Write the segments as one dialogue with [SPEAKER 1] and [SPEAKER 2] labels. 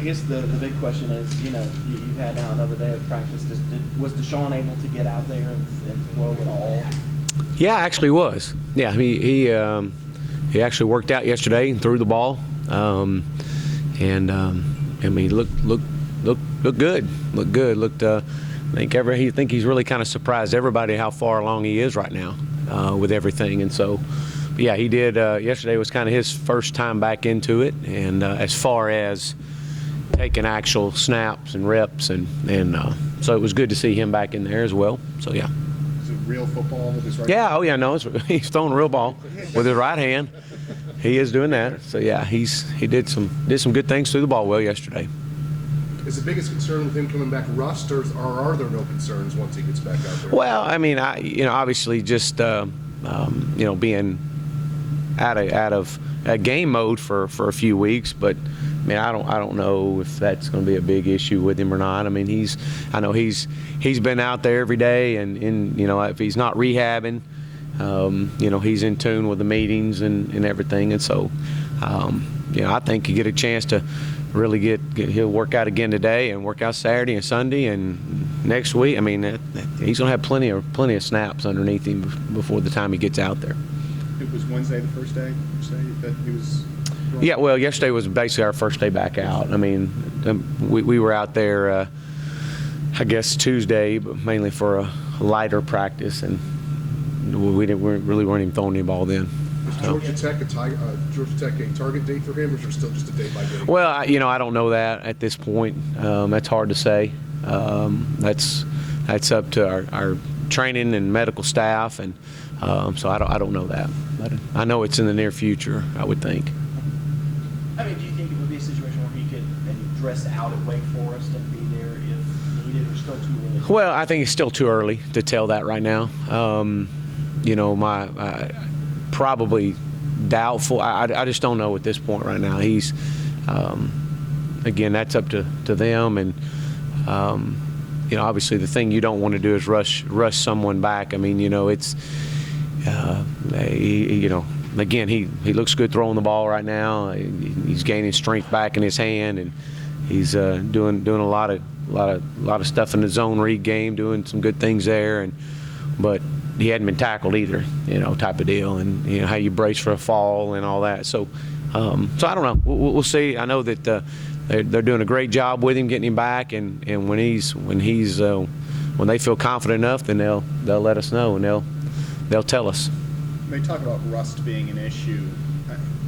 [SPEAKER 1] I guess the big question is, you had now another day of practice. Was Deshaun able to get out there and throw at all?
[SPEAKER 2] Yeah, actually was. Yeah, he actually worked out yesterday and threw the ball, I mean, looked good. Looked good. I think he's really kind of surprised everybody how far along he is right now with everything. And so, yeah, he did. Yesterday was kind of his first time back into it, and as far as taking actual snaps and reps, and so it was good to see him back in there as well. So yeah.
[SPEAKER 3] Is it real football with his right?
[SPEAKER 2] Yeah. Oh yeah. No, he's throwing a real ball with his right hand. He is doing that. So yeah, he did some good things through the ball well yesterday.
[SPEAKER 3] Is the biggest concern with him coming back rust, or are there no concerns once he gets back out there?
[SPEAKER 2] Well, I mean, obviously just being out of game mode for a few weeks, but I mean, I don't know if that's going to be a big issue with him or not. I mean, I know he's been out there every day, and if he's not rehabbing, he's in tune with the meetings and everything, and so I think you get a chance to really he'll work out again today and work out Saturday and Sunday and next week. I mean, he's going to have plenty of snaps underneath him before the time he gets out there.
[SPEAKER 3] It was Wednesday the first day, you say, that he was?
[SPEAKER 2] Yeah, well, yesterday was basically our first day back out. I mean, we were out there, I guess, Tuesday, but mainly for a lighter practice, and we really weren't even throwing any ball then.
[SPEAKER 3] Is Georgia Tech a target date for him, or is there still just a day-by-day?
[SPEAKER 2] Well, I don't know that at this point. That's hard to say. That's up to our training and medical staff, and so I don't know that. But I know it's in the near future, I would think.
[SPEAKER 1] I mean, do you think it would be a situation where he could maybe dress out at Wake Forest and be there if needed, or still too early?
[SPEAKER 2] Well, I think it's still too early to tell that right now. Probably doubtful. I just don't know at this point right now. He's again, that's up to them, and obviously the thing you don't want to do is rush someone back. I mean, it's again, he looks good throwing the ball right now. He's gaining strength back in his hand, and he's doing a lot of stuff in the zone read game, doing some good things there, but he hadn't been tackled either, type of deal, and how you brace for a fall and all that. So I don't know. We'll see. I know that they're doing a great job with him, getting him back, and when they feel confident enough, then they'll let us know, and they'll tell us.
[SPEAKER 3] They talk about rust being an issue.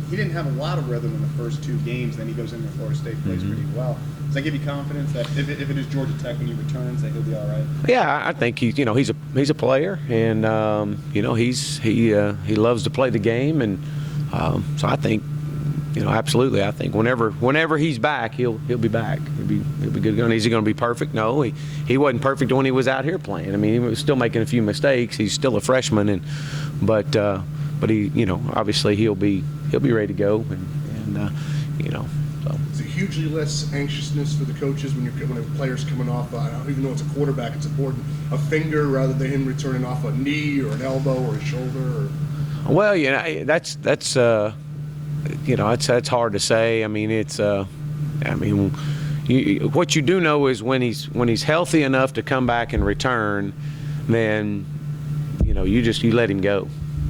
[SPEAKER 3] He didn't have a lot of rhythm in the first two games. Then he goes into Florida State, plays pretty well. Does that give you confidence that if it is Georgia Tech when he returns, that he'll be all right?
[SPEAKER 2] Yeah, I think he's a player, and he loves to play the game, and so I think absolutely. I think whenever he's back, he'll be back. He'll be good. Is he going to be perfect? No, he wasn't perfect when he was out here playing. I mean, he was still making a few mistakes. He's still a freshman, but he obviously he'll be ready to go, and So.
[SPEAKER 3] Is it hugely less anxiousness for the coaches when a player's coming off? I don't even know it's a quarterback. It's important, a finger rather than him returning off a knee or an elbow or a shoulder.
[SPEAKER 2] Well, that's it's hard to say. I mean, what you do know is when he's healthy enough to come back and return, then you let him go,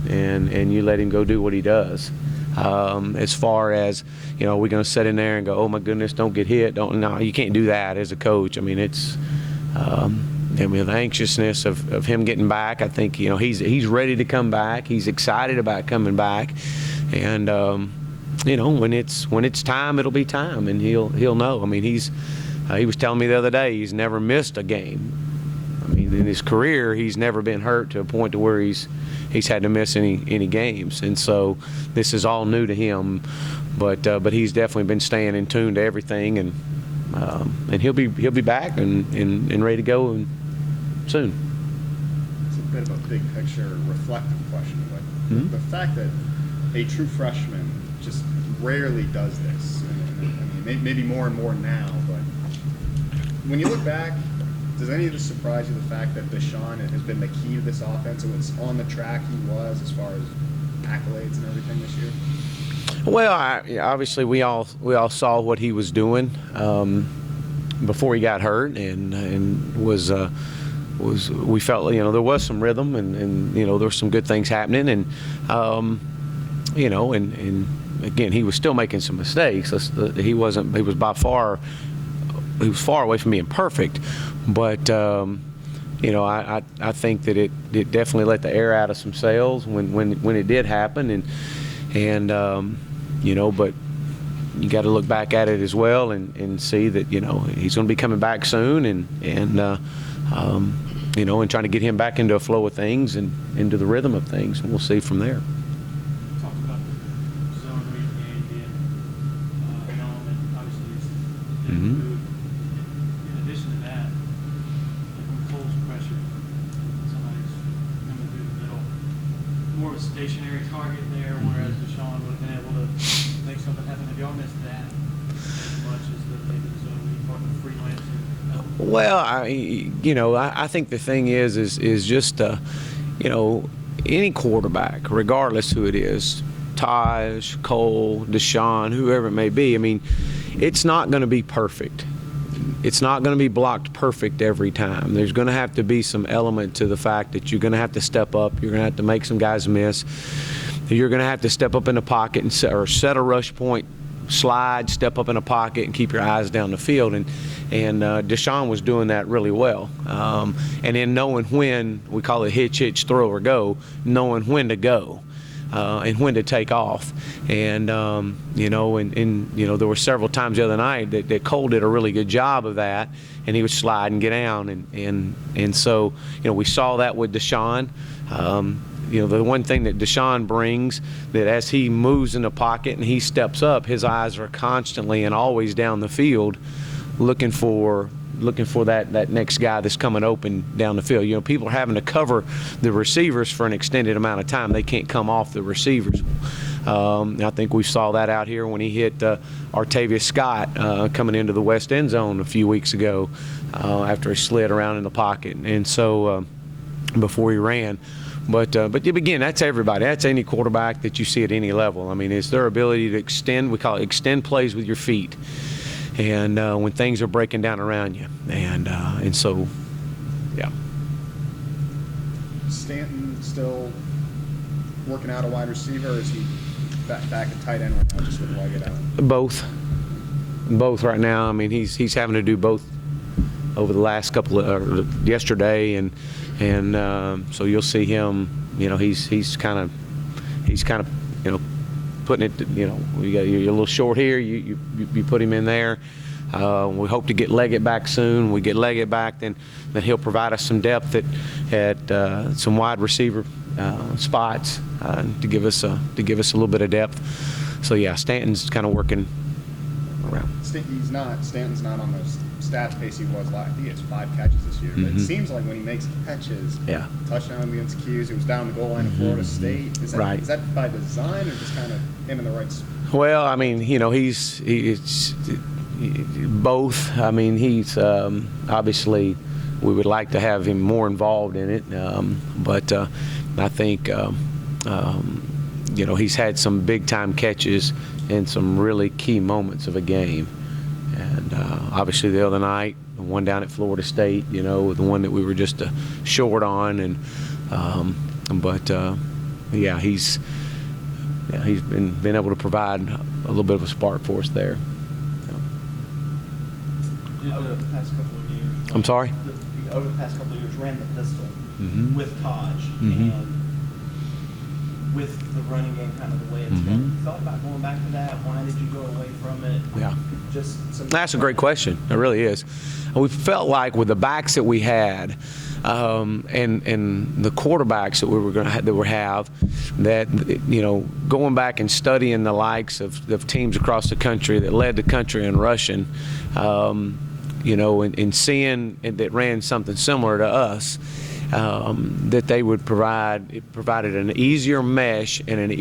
[SPEAKER 2] and you let him go do what he does. As far as we're going to sit in there and go, oh my goodness, don't get hit. No, you can't do that as a coach. I mean, it's the anxiousness of him getting back. I think he's ready to come back. He's excited about coming back, and when it's time, it'll be time, and he'll know. I mean, he was telling me the other day he's never missed a game. I mean, in his career, he's never been hurt to a point to where he's had to miss any games, and so this is all new to him. But he's definitely been staying in tune to everything, and he'll be back and ready to go soon.
[SPEAKER 3] It's a bit of a big picture, reflective question, but the fact that a true freshman just rarely does this. I mean, maybe more and more now, but when you look back, does any of this surprise you, the fact that Deshaun has been the key to this offense and what's on the track he was as far as accolades and everything this year?
[SPEAKER 2] Well, obviously we all saw what he was doing before he got hurt, and was we felt there was some rhythm, and there were some good things happening, and and again he was still making some mistakes. He was far away from being perfect, but I think that it definitely let the air out of some sails when it did happen, and but you got to look back at it as well and see that he's going to be coming back soon, and trying to get him back into a flow of things and into the rhythm of things, and we'll see from there.
[SPEAKER 4] Talked about the zone read game being an element, obviously, is
[SPEAKER 2] Mhm.
[SPEAKER 4] food. In addition to that, like when Cole's pressure, somebody's coming through the middle, more of a stationary target there, whereas Deshaun would have been able to make something happen. Have y'all missed that as much as maybe the zone read part of the freelancing?
[SPEAKER 2] Well, I think the thing is just any quarterback, regardless who it is, Taj, Cole, Deshaun, whoever it may be. I mean, it's not going to be perfect. It's not going to be blocked perfect every time. There's going to have to be some element to the fact that you're going to have to step up. You're going to have to make some guys miss. You're going to have to step up in the pocket or set a rush point, slide, step up in a pocket, and keep your eyes down the field. And Deshaun was doing that really well. And then knowing when, we call it hitch, throw, or go, knowing when to go. And when to take off, and there were several times the other night that Cole did a really good job of that, and he would slide and get down, and so we saw that with Deshaun. The one thing that Deshaun brings, that as he moves in the pocket and he steps up, his eyes are constantly and always down the field, looking for that next guy that's coming open down the field. People are having to cover the receivers for an extended amount of time. They can't come off the receivers. I think we saw that out here when he hit Artavius Scott coming into the west end zone a few weeks ago after he slid around in the pocket, and so before he ran. But again, that's everybody. That's any quarterback that you see at any level. I mean, it's their ability to extend. We call it extend plays with your feet. And when things are breaking down around you, and so, yeah.
[SPEAKER 3] Stanton still working out a wide receiver, or is he back at tight end right now, just with Leggett out?
[SPEAKER 2] Both right now. I mean, he's having to do both over the last couple of yesterday, and so you'll see him. He's kind of putting it, you're a little short here, you put him in there. We hope to get Leggett back soon. We get Leggett back, then he'll provide us some depth at some wide receiver spots to give us a little bit of depth. So yeah, Stanton's kind of working around.
[SPEAKER 3] Stanton's not on the stats pace he was last. I think he has 5 catches this year. But it seems like when he makes catches, touchdown against Q's, he was down the goal line of Florida State. Is that by design, or just kind of him in the right spot?
[SPEAKER 2] Well, I mean, he's both. I mean, he's obviously, we would like to have him more involved in it, but I think he's had some big time catches in some really key moments of a game, and obviously the other night, the one down at Florida State, the one that we were just short on, and he's been able to provide a little bit of a spark for us there.
[SPEAKER 1] Over the past couple of years.
[SPEAKER 2] I'm sorry?
[SPEAKER 1] Over the past couple of years, ran the pistol with Taj, and with the running game kind of the way it's been. You thought about going back to that? Why did you go away from it?
[SPEAKER 2] Yeah.
[SPEAKER 1] That's
[SPEAKER 2] a great question. It really is. We felt like with the backs that we had, and the quarterbacks that we were going to have, that going back and studying the likes of teams across the country that led the country in rushing, and seeing that ran something similar to us, that they would provided an easier mesh and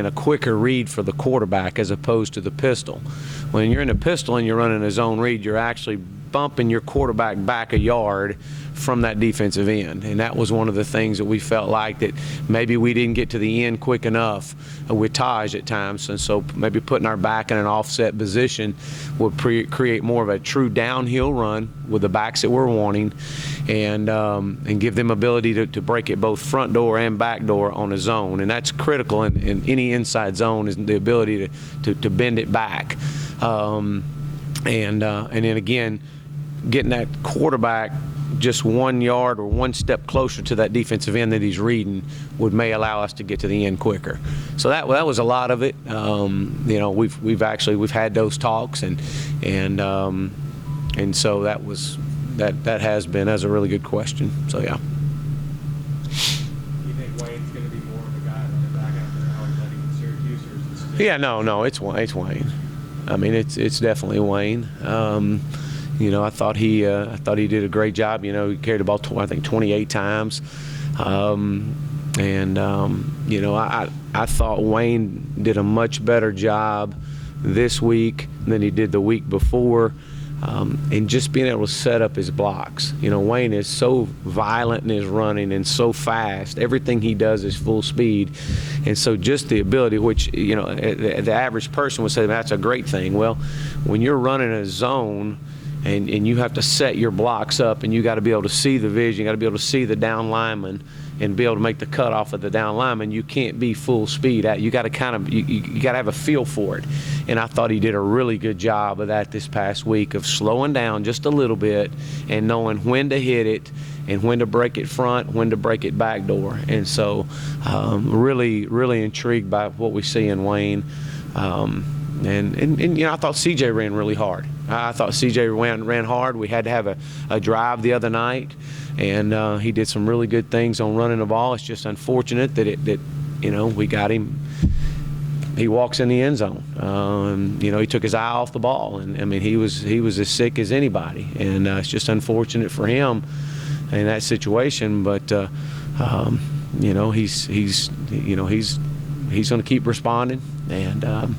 [SPEAKER 2] a quicker read for the quarterback as opposed to the pistol. When you're in a pistol and you're running a zone read, you're actually bumping your quarterback back a yard from that defensive end. And that was one of the things that we felt like that maybe we didn't get to the end quick enough with Taj at times. And so maybe putting our back in an offset position would create more of a true downhill run with the backs that we're wanting, and give them ability to break it both front door and back door on a zone. And that's critical in any inside zone, is the ability to bend it back. And then again, getting that quarterback just 1 yard or one step closer to that defensive end that he's reading may allow us to get to the end quicker. So that was a lot of it. You know, we've had those talks, and so that has been a really good question. So yeah.
[SPEAKER 5] Do you think Wayne's going to be more of a guy running back after how he's letting in Syracuse, or is it still?
[SPEAKER 2] Yeah, no, it's Wayne. I mean, it's definitely Wayne. You know, I thought he did a great job. You know, he carried the ball, I think, 28 times. You know, I thought Wayne did a much better job this week than he did the week before, and just being able to set up his blocks. You know, Wayne is so violent in his running and so fast. Everything he does is full speed. And so just the ability, which, you know, the average person would say that's a great thing. Well, when you're running a zone, and you have to set your blocks up, and you got to be able to see the vision, you got to be able to see the down lineman and be able to make the cut off of the down lineman. You can't be full speed. You got to you got to have a feel for it. And I thought he did a really good job of that this past week, of slowing down just a little bit and knowing when to hit it and when to break it front, when to break it back door. And so really, really intrigued by what we see in Wayne. And you know, I thought CJ ran really hard. I thought CJ ran hard. We had to have a drive the other night, and he did some really good things on running the ball. It's just unfortunate that you know, we got him. He walks in the end zone. You know, he took his eye off the ball, and I mean, he was as sick as anybody, and it's just unfortunate for him in that situation. But you know, he's going to keep responding, and